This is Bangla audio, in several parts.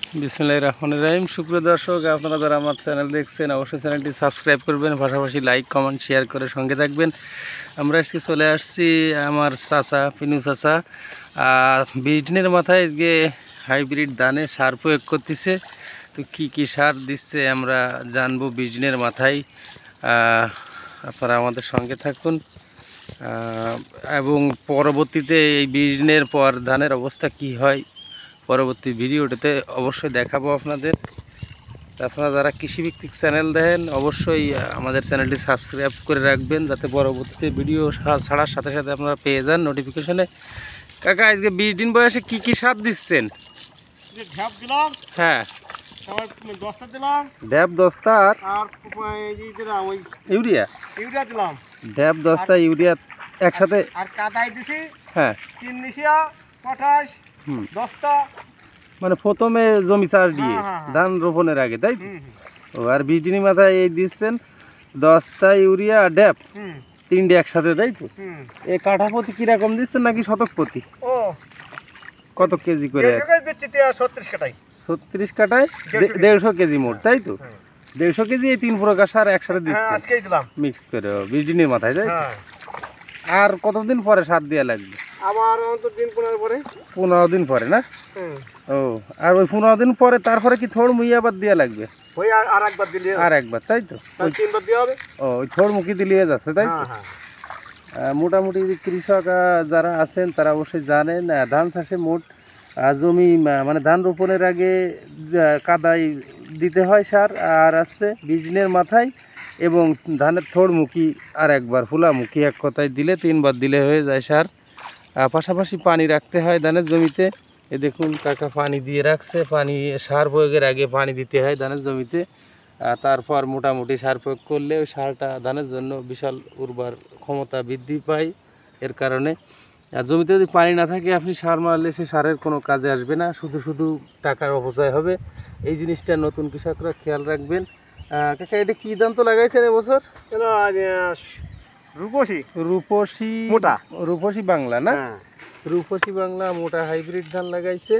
বিসমিল্লাহির রহমানির রহিম। সুপ্রিয় দর্শক, আপনারা যারা আমার চ্যানেল দেখছেন অবশ্যই চ্যানেলটি সাবস্ক্রাইব করবেন, পাশাপাশি লাইক কমেন্ট শেয়ার করে সঙ্গে থাকবেন। আমরা আজকে চলে আসছি আমার চাচা পিনু চাচা 20 দিনের মাথায় আজকে হাইব্রিড ধানে সার প্রয়োগ করতেছে। তো কি সার দিচ্ছে আমরা জানবো 20 দিনের মাথায়। আপনারা আমাদের সঙ্গে থাকুন এবং পরবর্তীতে এই 20 দিনের পর ধানের অবস্থা কি হয় পরবর্তী ভিডিওটাতে অবশ্যই দেখাবো আপনাদের। আপনারা যারা কৃষিভিত্তিক চ্যানেল দেখেন অবশ্যই আমাদের চ্যানেলটি সাবস্ক্রাইব করে রাখবেন, যাতে পরবর্তীতে ভিডিও ছাড়ার সাথে সাথে আপনারা পেয়ে যান নোটিফিকেশনে। কাকা, আজকে 20 দিন বয়সে কি সার দিচ্ছেন? হ্যাঁ, ড্যাব 10টা আর ইউরিয়া দিলাম। ড্যাব 10টা ইউরিয়া একসাথে আর কাদাই দিছি। হ্যাঁ, 3 নিশিয়া পটাশ 10টা। মানে প্রথমে জমি চাষ দিয়ে ধান রোপণের আগে, তাই তো? আর 20 দিনের মাথায় এই দিচ্ছেন 10টা ইউরিয়া আর ড্যাব 3টে একসাথে, তাই তো? এই কাঠা প্রতি কিরকম দিচ্ছেন, নাকি শতক প্রতি? ও কত কেজি করে? 36 কাটাই। 36 কাটায় 150 কেজি মোট, তাই তো? 150 কেজি এই 3 প্রকার সার একসাথে দিচ্ছে আজকেই দিলাম মিক্স করে 20 দিনের মাথায়, তাই তো? আর কতদিন পরে সার দেওয়া লাগবে? আবার অন্তত দিন 15 পরে। 15 দিন পরে না? ও, আর ওই 15 দিন পরে তারপরে কি থোড় মুই আবার দেওয়া লাগবে? ওই আর একবার দিলে আর একবার, তাই তো? ওই 3বার দেওয়া হবে। ও, ওই থোড় মুখি দিলে যাচ্ছে, তাই তো? মোটামুটি কৃষক যারা আছেন তারা অবশ্যই জানেন ধান চাষে মোট জমি মানে ধান রোপণের আগে কাদাই দিতে হয় সার, আর আছে 20 দিনের মাথায়, এবং ধানের থোড়মুখী আর একবার, ফুলামুখী এক কথায় দিলে 3বার দিলে হয়ে যায় সার। পাশাপাশি পানি রাখতে হয় ধানের জমিতে। এ দেখুন কাকা পানি দিয়ে রাখছে, পানি সার প্রয়োগের আগে পানি দিতে হয় ধানের জমিতে। তারপর মোটামুটি সার প্রয়োগ করলে ওই সারটা ধানের জন্য বিশাল উর্বর ক্ষমতা বৃদ্ধি পায়। এর কারণে জমিতে যদি পানি না থাকে আপনি সার মারলে সে সারের কোনো কাজে আসবে না, শুধু টাকার অপচয় হবে। এই জিনিসটা নতুন কৃষকরা খেয়াল রাখবেন। কাকা, এটা কী ধান তো লাগাইছেন এবছর? রূপসী মোটা, রূপসী বাংলা না? রূপসী বাংলা মোটা হাইব্রিড ধান লাগাইছে।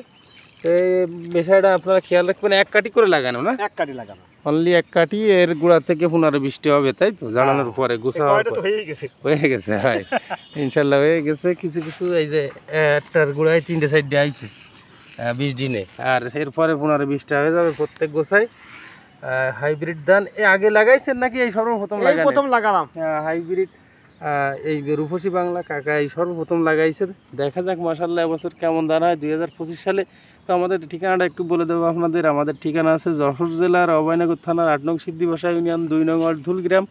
এই বিষয়টা আপনারা খেয়াল রাখবেন, এক কাটি করে লাগানো না? এক কাটি লাগানো, অনলি এক কাটি। এর গোড়া থেকে 15 20টি হবে, তাই তো? জানানোর পরে গুছা হয়ে গেছে, হয় ইনশাল্লাহ হয়ে গেছে। কিছু এই যে একটার গোড়ায় 3টে সাইড আইছে 20 দিনে, আর এরপরে 15 20টা হয়ে যাবে প্রত্যেক গোছায়। হাইব্রিড ধান আগে লাগাইছেন নাকি এই সর্বপ্রথম লাগালেন? প্রথম লাগালাম হাইব্রিড এই রূপসী বাংলা কাকা এই সর্বপ্রথম লাগাইছেন। দেখা যাক মাশাআল্লাহ এবছর কেমন ধান হয় 2025 সালে। তো আমাদের ঠিকানাটা একটু বলে দেবো আপনাদের। আমাদের ঠিকানা আছে যশোর জেলার অভয়নগর থানার 8 নং সিদ্ধিবাসা ইউনিয়ন 2 নং অর্ধুল গ্রাম।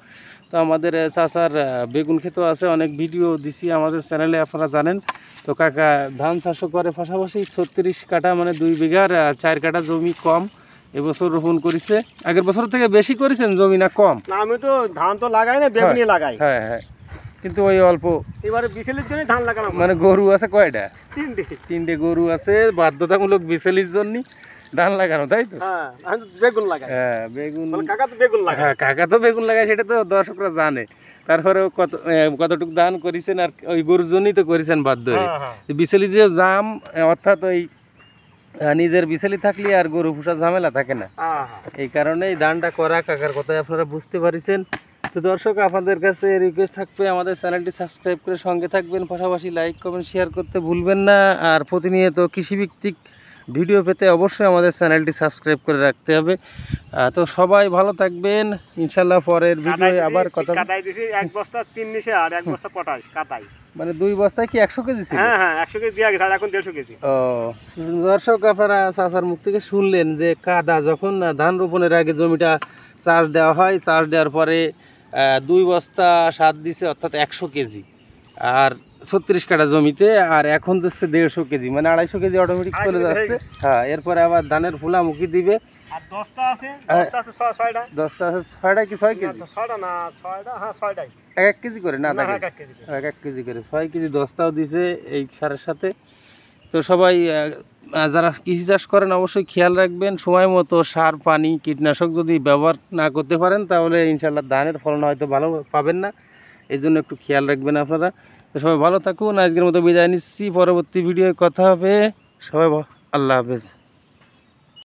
তো আমাদের চাচার বেগুন ক্ষেতও আছে, অনেক ভিডিও দিছি আমাদের চ্যানেলে, আপনারা জানেন। তো কাকা ধান চাষও করে, পাশাপাশি 36 কাঠা মানে 2 বিঘার 4 কাঠা জমি কম এবছর রোপণ করেছে। আগের বছর থেকে বেশি করেছেন জমি না কম? আমি তো ধান তো লাগাই না, বেগুনি লাগাই। হ্যাঁ, কিন্তু ওই অল্প এবারে বিচেলির জন্য ধান লাগালাম। মানে গরু আছে কয়টা? 3টে গরু আছে, বাধ্যতামূলক বিচেলির জন্য ধান লাগানো, তাই তো? হ্যাঁ, বেগুন লাগাই। হ্যাঁ, বেগুন কাকা তো বেগুন লাগায়। হ্যাঁ, কাকা তো বেগুন লাগায়, সেটা তো দর্শকরা জানে। তারপরেও কতটুকু ধান করেছেন, আর ওই গরুর জন্যই তো করেছেন বাধ্য হয়ে। বিচেলি যে জাম, অর্থাৎ ওই নিজের বিচেলি থাকলে আর গরু পোষার ঝামেলা থাকে না। এই কারণেই ধানটা করা, কাকার কথায় আপনারা বুঝতে পারছেন। তো দর্শক, আপনাদের কাছে রিকোয়েস্ট থাকবে আমাদের চ্যানেলটি সাবস্ক্রাইব করে সঙ্গে থাকবেন, পাশাপাশি লাইক কমেন্ট শেয়ার করতে ভুলবেন না। আর প্রতিনিয়ত কৃষিভিত্তিক ভিডিও পেতে অবশ্যই আমাদের চ্যানেলটি সাবস্ক্রাইব করে রাখতে হবে। তো সবাই ভালো থাকবেন ইনশাল্লাহ। পরের ভিডিও আবার কথা। কাটাই দিছি 1 বস্তা 3 নিশে আর 1 বস্তা পটাশ কাটাই, মানে 2 বস্তায় কি 100 কেজি ছিল? হ্যাঁ 100 কেজি দিয়া গেছে, এখন 150 কেজি। ও দর্শক, আপনারা চাচার মুখ থেকে শুনলেন যে কাদা যখন ধান রোপণের আগে জমিটা চাষ দেওয়া হয়, চাষ দেওয়ার পরে 2 বস্তা সার দিছে, অর্থাৎ 100 কেজি, আর 36 কাঠা জমিতে। আর এখন দিচ্ছে 150 কেজি, মানে 250 কেজি অটোমেটিক চলে যাচ্ছে। হ্যাঁ, এরপরে আবার ধানের ফুলামুখী দিবে। আর 10টা আছে 6টা। 10টা আছে 6টা কি 6 কেজি? 6টা না 6টা, হ্যাঁ 6টাই। 1 কেজি করে না? 1 কেজি করে 6 কেজি 10টাও দিছে এই সারের সাথে। তো সবাই যারা কৃষি চাষ করেন অবশ্যই খেয়াল রাখবেন, সময় মতো সার পানি কীটনাশক যদি ব্যবহার না করতে পারেন তাহলে ইনশাল্লাহ ধানের ফলন হয়তো ভালো পাবেন না। এই জন্য একটু খেয়াল রাখবেন আপনারা। তো সবাই ভালো থাকুন, আজকের মতো বিদায় নিচ্ছি। পরবর্তী ভিডিওয় কথা হবে। সবাই আল্লাহ হাফেজ।